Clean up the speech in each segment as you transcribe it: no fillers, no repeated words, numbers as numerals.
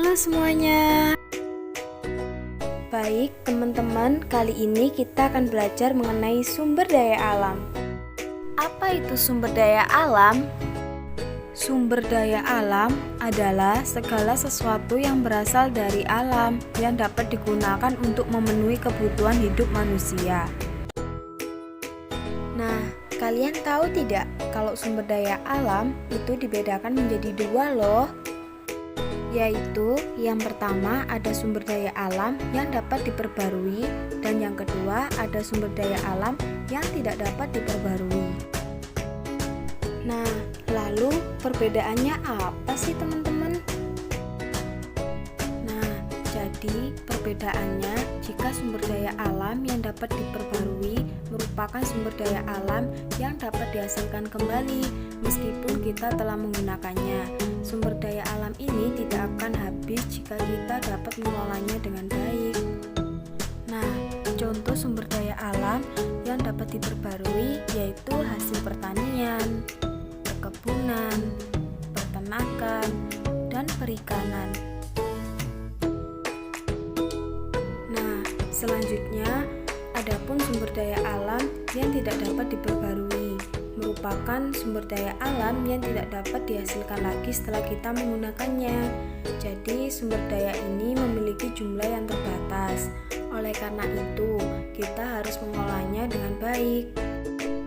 Halo semuanya. Baik teman-teman, kali ini kita akan belajar mengenai sumber daya alam. Apa itu sumber daya alam? Sumber daya alam adalah segala sesuatu yang berasal dari alam yang dapat digunakan untuk memenuhi kebutuhan hidup manusia. Nah, kalian tahu tidak kalau sumber daya alam itu dibedakan menjadi dua loh? Yaitu yang pertama ada sumber daya alam yang dapat diperbarui dan yang kedua ada sumber daya alam yang tidak dapat diperbarui. Nah, lalu perbedaannya apa sih teman-teman? Nah, jadi perbedaannya jika sumber daya alam yang dapat diperbarui merupakan sumber daya alam yang dapat dihasilkan kembali meskipun kita telah menggunakannya. Sumber daya alam ini tidak akan habis jika kita dapat mengelolanya dengan baik. Nah, contoh sumber daya alam yang dapat diperbarui yaitu hasil pertanian, perkebunan, peternakan, dan perikanan. Nah, selanjutnya adapun sumber daya alam yang tidak dapat diperbarui merupakan sumber daya alam yang tidak dapat dihasilkan lagi setelah kita menggunakannya. Jadi sumber daya ini memiliki jumlah yang terbatas. Oleh karena itu, kita harus mengolahnya dengan baik.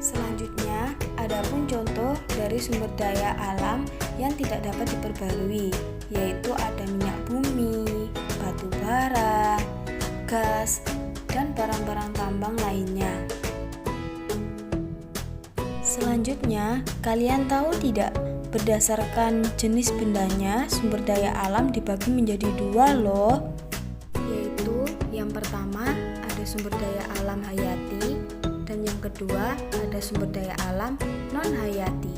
Selanjutnya, adapun contoh dari sumber daya alam yang tidak dapat diperbarui, yaitu ada minyak bumi, batu bara, gas, dan barang-barang tambang lainnya. Selanjutnya, kalian tahu tidak, berdasarkan jenis bendanya, sumber daya alam dibagi menjadi dua loh. Yaitu yang pertama ada sumber daya alam hayati dan yang kedua ada sumber daya alam non-hayati.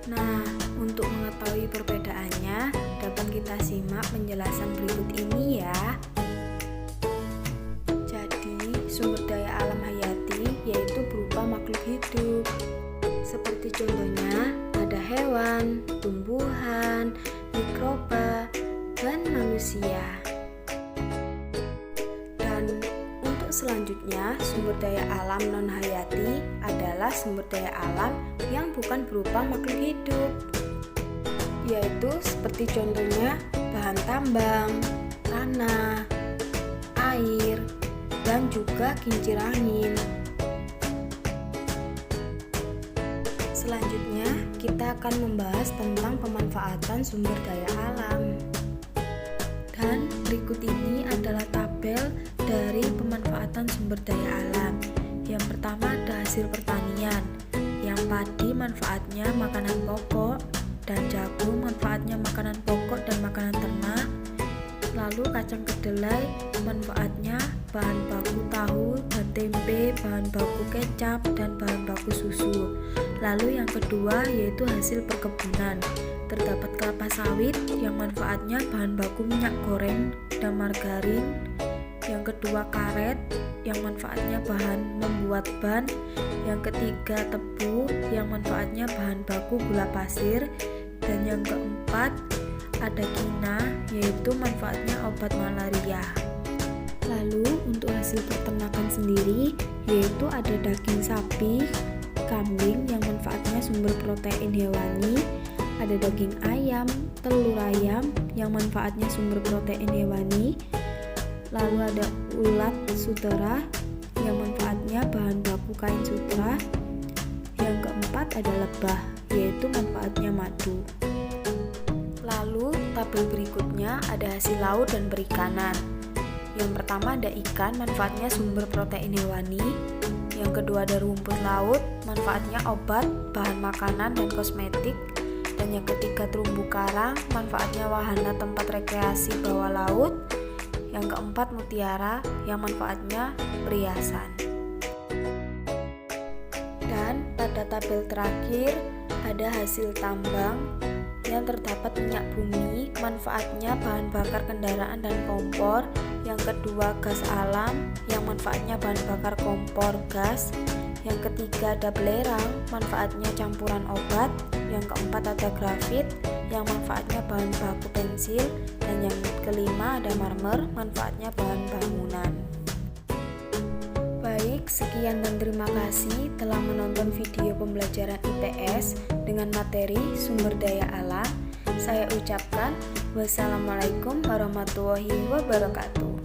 Nah, untuk mengetahui perbedaannya, dapat kita simak penjelasan berikut ini ya. Jadi, sumber daya alam hayati yaitu berupa makhluk hidup. Seperti contohnya ada hewan, tumbuhan, mikroba, dan manusia. Dan untuk selanjutnya, sumber daya alam non-hayati adalah sumber daya alam yang bukan berupa makhluk hidup. Yaitu seperti contohnya bahan tambang, tanah, air, dan juga kincir angin. Selanjutnya, kita akan membahas tentang pemanfaatan sumber daya alam. Dan berikut ini adalah tabel dari pemanfaatan sumber daya alam. Yang pertama ada hasil pertanian. Yang padi manfaatnya makanan pokok, dan jagung manfaatnya makanan pokok dan makanan ternak. Lalu kacang kedelai manfaatnya bahan baku tahu dan tempe, bahan baku kecap, dan bahan baku susu. Lalu yang kedua yaitu hasil perkebunan. Terdapat kelapa sawit yang manfaatnya bahan baku minyak goreng dan margarin. Yang kedua karet yang manfaatnya bahan membuat ban. Yang ketiga tebu yang manfaatnya bahan baku gula pasir. Dan yang keempat ada kina, yaitu manfaatnya obat malaria. Lalu untuk hasil peternakan sendiri, yaitu ada daging sapi, kambing yang manfaatnya sumber protein hewani, ada daging ayam, telur ayam yang manfaatnya sumber protein hewani, lalu ada ulat sutera yang manfaatnya bahan baku kain sutra. Yang keempat ada lebah, yaitu manfaatnya madu. Lalu tabel berikutnya ada hasil laut dan perikanan. Yang pertama ada ikan, manfaatnya sumber protein hewani. Yang kedua ada rumput laut, manfaatnya obat, bahan makanan, dan kosmetik. Dan yang ketiga terumbu karang, manfaatnya wahana tempat rekreasi bawah laut. Yang keempat mutiara, yang manfaatnya perhiasan. Dan pada tabel terakhir ada hasil tambang yang terdapat minyak bumi, manfaatnya bahan bakar kendaraan dan kompor. Yang kedua gas alam yang manfaatnya bahan bakar kompor gas. Yang ketiga ada belerang, manfaatnya campuran obat. Yang keempat ada grafit, yang manfaatnya bahan baku pensil. Dan yang kelima ada marmer, manfaatnya bahan bangunan. Baik, sekian dan terima kasih telah menonton video pembelajaran IPS dengan materi sumber daya alam. Saya ucapkan wassalamualaikum warahmatullahi wabarakatuh.